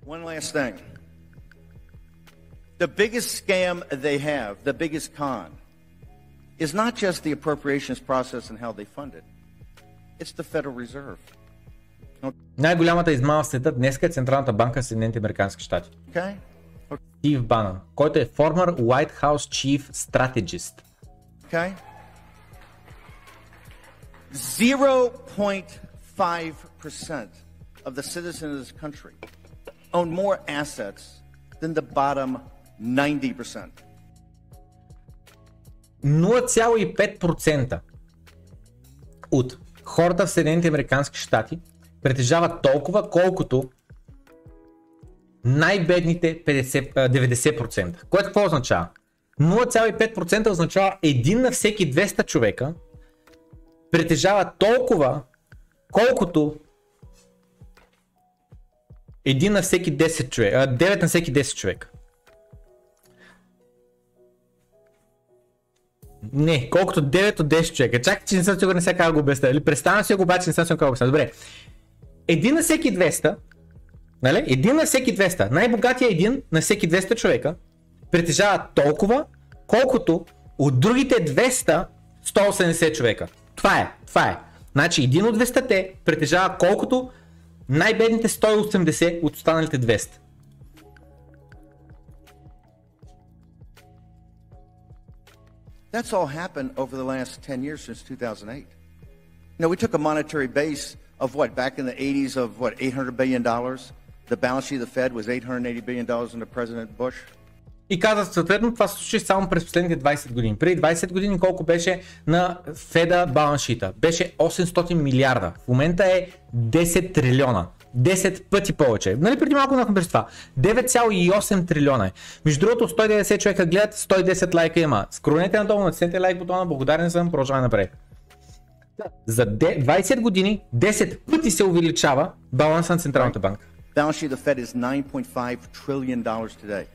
One last thing. The biggest scam they have, the biggest con, is not just the appropriations process and how they fund it. It's the Federal Reserve. Най-голямата измама в света днес е Централната банка на Съединените американски щати. Okay? Стив Банън, който е former White House Chief Strategist. Okay? 0.5% of the citizens of this country own more assets than the bottom 90%. 0,5% от хората в Съединените американски щати притежават толкова, колкото най-бедните 90%. Което какво означава? 0,5% означава 1 на всеки 200 човека притежава толкова, колкото 1 на всеки 10 човека, 9 на всеки 10 човека. Не, колкото 9 от 10 човека. Чакай, че не съм сигурен сега как го обясня. Представям си го, обаче не съм сигурен как го обясня. Добре. 1 на всеки 200, нали? 1 на всеки 200, най-богатия 1 на всеки 200 човека притежава толкова, колкото от другите 200, 180 човека. Това е. Значи 1 от 200-те притежава колкото най-бедните 180 от останалите 200. That's all happened over the last 10 years since 2008. Now, we took a monetary base of what, back in the 80s of what, $800 billion? The balance sheet of the Fed was $880 billion under President Bush. И каза съответно, това се случи само през последните 20 години. Преди 20 години колко беше на Феда балансшита? Беше 800 милиарда. В момента е 10 трилиона. 10 пъти повече. Нали преди малко нахме през това? 9,8 трилиона е. Между другото 190 човека гледат, 110 лайка има. Скронете надолу, натиснете лайк бутона, благодарен съм, продължаваме напред. За 20 години 10 пъти се увеличава баланса на Централната банка. Balance sheet of the Fed is $9.5 trillion today.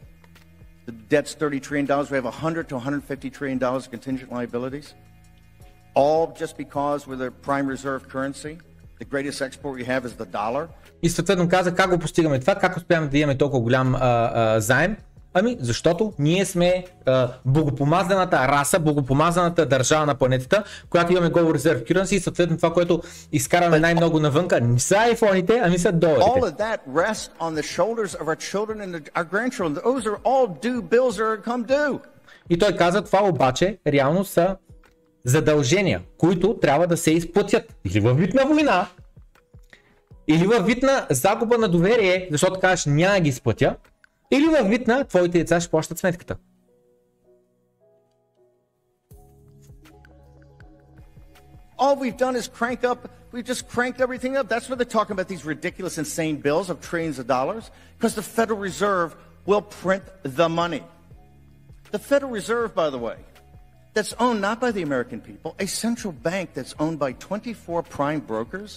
The debt's $30 trillion. We have $100 to $150 trillion of contingent liabilities. All just because we're the prime reserve currency. The greatest export we have is the dollar. И съответно каза как го постигаме това, как успяваме да имаме толкова голям заем. Ами защото ние сме богопомазаната раса, богопомазаната държава на планетата, която имаме Gold Reserve Currency и съответно това, което изкараме най-много навънка, не са айфоните, ами са доларите. All of that rests on the shoulders of our children and our grandchildren. Those are all due bills that are come due. И той каза, това обаче реално са задължения, които трябва да се изплатят или във вид на война, или във вид на загуба на доверие, защото кажеш няма да ги изплатя, или във вид на твоите деца ще плащат сметката. All we've done is we've just cranked everything up. That's why they're talking about these ridiculous, insane bills of trillions of dollars, because the Federal Reserve will print the money. The Federal Reserve, by the way, that's owned not by the American people, a central bank that's owned by 24 prime brokers.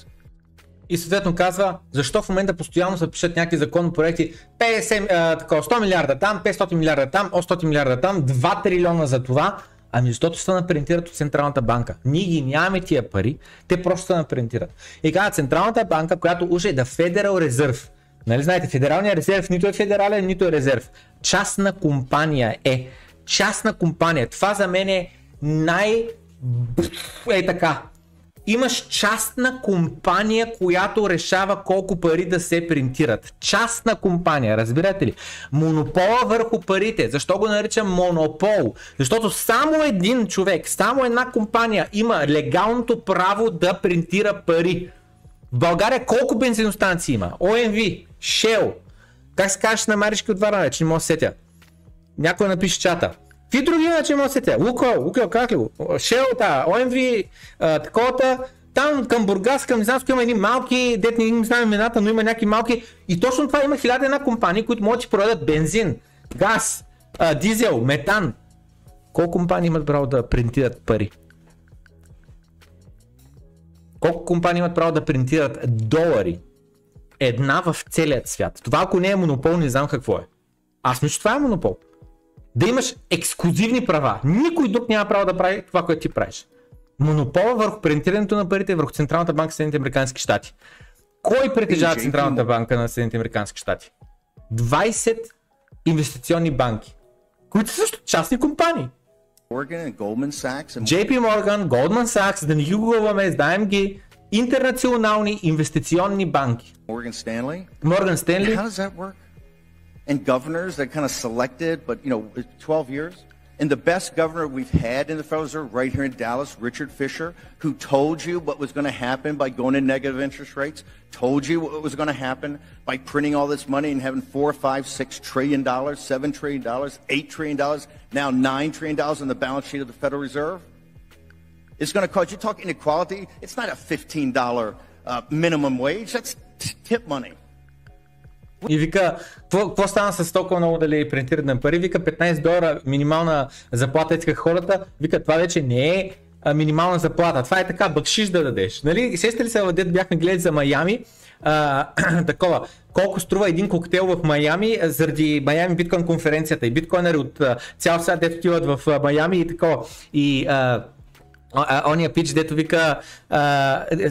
И съответно казва, защо в момента постоянно се пишат някакви законопроекти, 100 милиарда там, 500 милиарда там, 800 милиарда там, 2 трилиона за това, ами защото се напринтират от Централната банка. Ние ги нямаме тия пари, те просто се напринтират. И казва, Централната банка, която уж е да Federal Reserve, нали знаете, Федералния резерв нито е федерален, нито е резерв. Частна компания е. Частна компания. Това за мен е така. Имаш частна компания, която решава колко пари да се принтират. Частна компания, разбирате ли? Монопола върху парите. Защо го наричам монопол? Защото само един човек, само една компания има легалното право да принтира пари. В България колко бензиностанции има? ОМВ, Shell. Как се кажеш на Маришки от Варна, че не мога да сетя? Някой напише чата. Какви други иначе може да сетя? Лукойл, как ли го? Shell, ОМВ, таковата, там към Бургас, към Низанско има едни малки, дете не знам имената, но има някакви малки. И точно това има 1001 компании, които могат да ти продадат бензин, газ, дизел, метан. Колко компании имат право да принтират пари? Колко компании имат право да принтират долари? Една в целият свят. Това ако не е монопол, не знам какво е. Аз мисля, че това е монопол. Да имаш ексклюзивни права. Никой друг няма право да прави това, което ти правиш. Монопола върху принтирането на парите върху Централната банка на Съединените американски щати. Кой притежава Централната банка на Съединените американски щати? 20 инвестиционни банки, които са също частни компании. JP Morgan, Goldman Sachs, да не ги гугълваме, знаем ги, интернационални инвестиционни банки. Morgan Stanley. How does that work? And governors that kind of selected, but 12 years. And the best governor we've had in the Federal Reserve right here in Dallas, Richard Fisher, who told you what was going to happen by going to negative interest rates, told you what was going to happen by printing all this money and having $4, $5, $6 trillion, $7 trillion, $8 trillion, now $9 trillion on the balance sheet of the Federal Reserve. It's going to cause, you talk inequality, it's not a $15 minimum wage, that's tip money. И вика, какво стана с толкова много дали принтират на пари? Вика, $15 минимална заплата исках хората. Вика, това вече не е минимална заплата. Това е така, бакшиш да дадеш. Нали? Сещате ли се, дет бяхме гледали за Майами? Такова, колко струва един коктейл в Майами заради Майами биткоин конференцията и биткоинери от цял свят, дето отиват в Майами и такова. И ония пич, дето вика,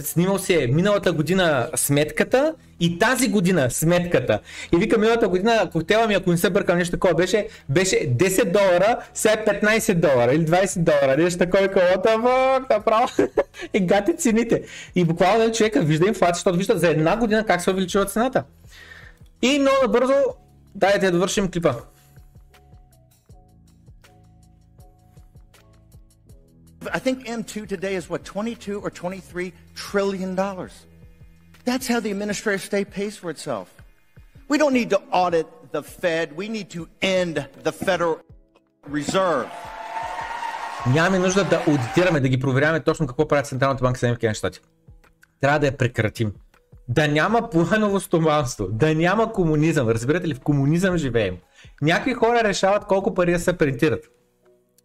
снимал се миналата година сметката и тази година сметката. И вика, миналата година коктейла ми, ако не се бъркам, нещо такова беше $10, сега е $15 или $20. Нещо такова, направо. И гати цените. И буквално човека вижда инфлация, защото вижда за една година как се увеличила цената. И много набързо, дайте да довършим клипа. I think M2 today is what, 22 or 23 trillion dollars. That's how the Administrative State pays for itself. We don't need to audit the Fed. We need to end the Federal Reserve. Нямаме нужда да аудитираме, да ги проверяваме точно какво правят Централната банка в Съединените щати. Трябва да я прекратим. Да няма планово стоманство, да няма комунизъм. Разбирате ли, в комунизъм живеем. Някои хора решават колко пари да се принтират,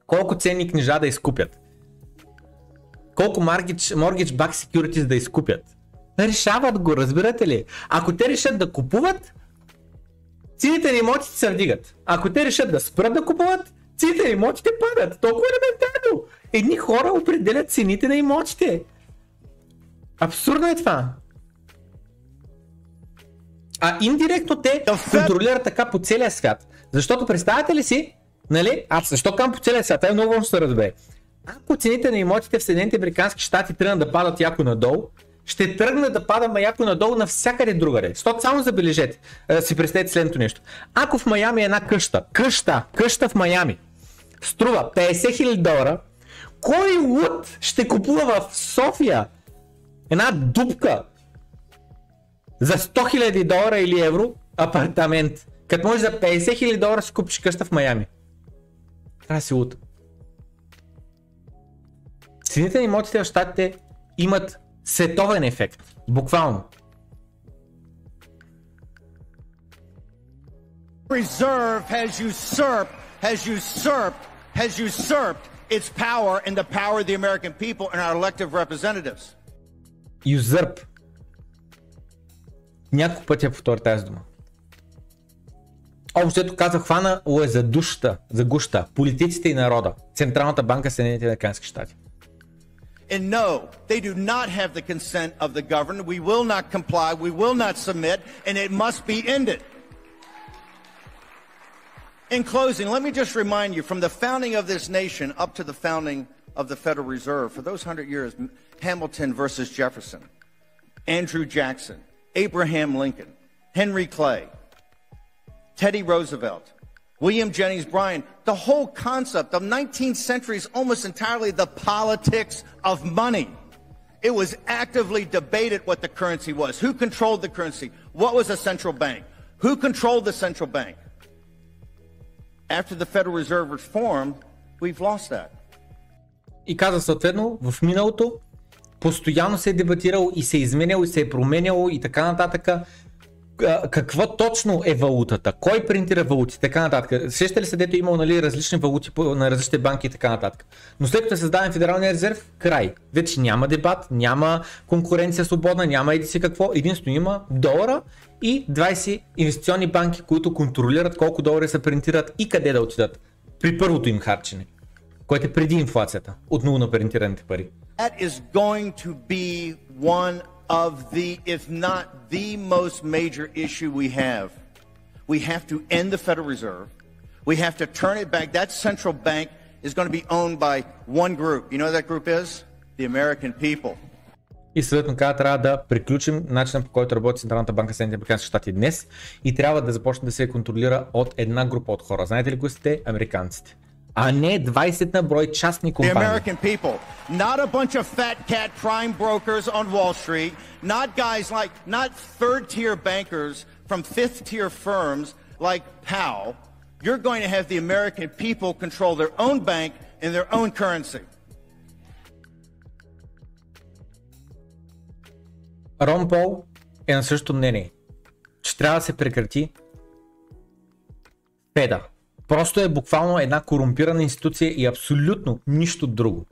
колко ценни книжа да изкупят, колко mortgage-backed securities да изкупят. Решават го, разбирате ли? Ако те решат да купуват, цените на имотите се вдигат. Ако те решат да спрат да купуват, цените на имотите падат. Толкова елементарно. Едни хора определят цените на имотите. Абсурдно е това. А индиректно те контролират така по целия свят. Защото представяте ли си, нали? Защо казвам по целия свят? Това е много важно да се разбере. Ако цените на имотите в Съединените американски щати тръгнат да падат яко надолу, ще тръгне да пада яко надолу навсякъде другаде. Защото само забележете, си представете следното нещо. Ако в Майами е една къща в Майами струва $50,000, кой луд ще купува в София една дупка за $100,000 или евро апартамент, като може за $50,000 си купиш къща в Майами? Трябва да си луд. Цените на имотите в щатите имат световен ефект. Буквално. Reserve has usurped its power and the power of the American people and our elected representatives. Usurp. Няколко пъти я повторя тази дума. Общото казах, хванало е за гуща, политиците и народа. Централната банка в Съединените американски щати. And no, they do not have the consent of the governed. We will not comply, we will not submit, and it must be ended. In closing, let me just remind you, from the founding of this nation up to the founding of the Federal Reserve, for those 100 years, Hamilton versus Jefferson, Andrew Jackson, Abraham Lincoln, Henry Clay, Teddy Roosevelt, William Jennings Bryan, the whole concept of 19th century is almost entirely the politics of money. It was actively debated what the currency was, who controlled the currency, what was a central bank, who controlled the central bank. After the Federal Reserve was formed, we've lost that. И каза съответно, в миналото постоянно се е дебатирало и се е изменяло и се е променяло и така нататък. Какво точно е валутата, кой принтира валути, така нататък. Сещате ли се, дето имал, нали, различни валути на различните банки и така нататък. Но след като е създаден Федералния резерв, край. Вече няма дебат, няма конкуренция свободна, няма еди си какво. Единствено има долара и 20 инвестиционни банки, които контролират колко долари се принтират и къде да отидат при първото им харчене, което е преди инфлацията от много на принтираните пари. That is going to be one of the, if not the most major issue we have We have to end the Federal Reserve. We have to turn it back. That central bank is going to be owned by one group. You know what that group is? The American people. И съответно трябва да приключим начина, по който работи Централната банка в Съединените американски щати днес и трябва да започне да се контролира от една група от хора. Знаете ли кои са те? Американците. А не 20 на брой частни компании. The American people, not a bunch of fat cat prime brokers on Wall Street, not guys like, not third tier bankers from fifth tier firms like Powell. You're going to have the American people control their own bank in their own currency. Рон Пол е на същото мнение, че трябва да се прекрати Феда. Просто е буквално една корумпирана институция и абсолютно нищо друго.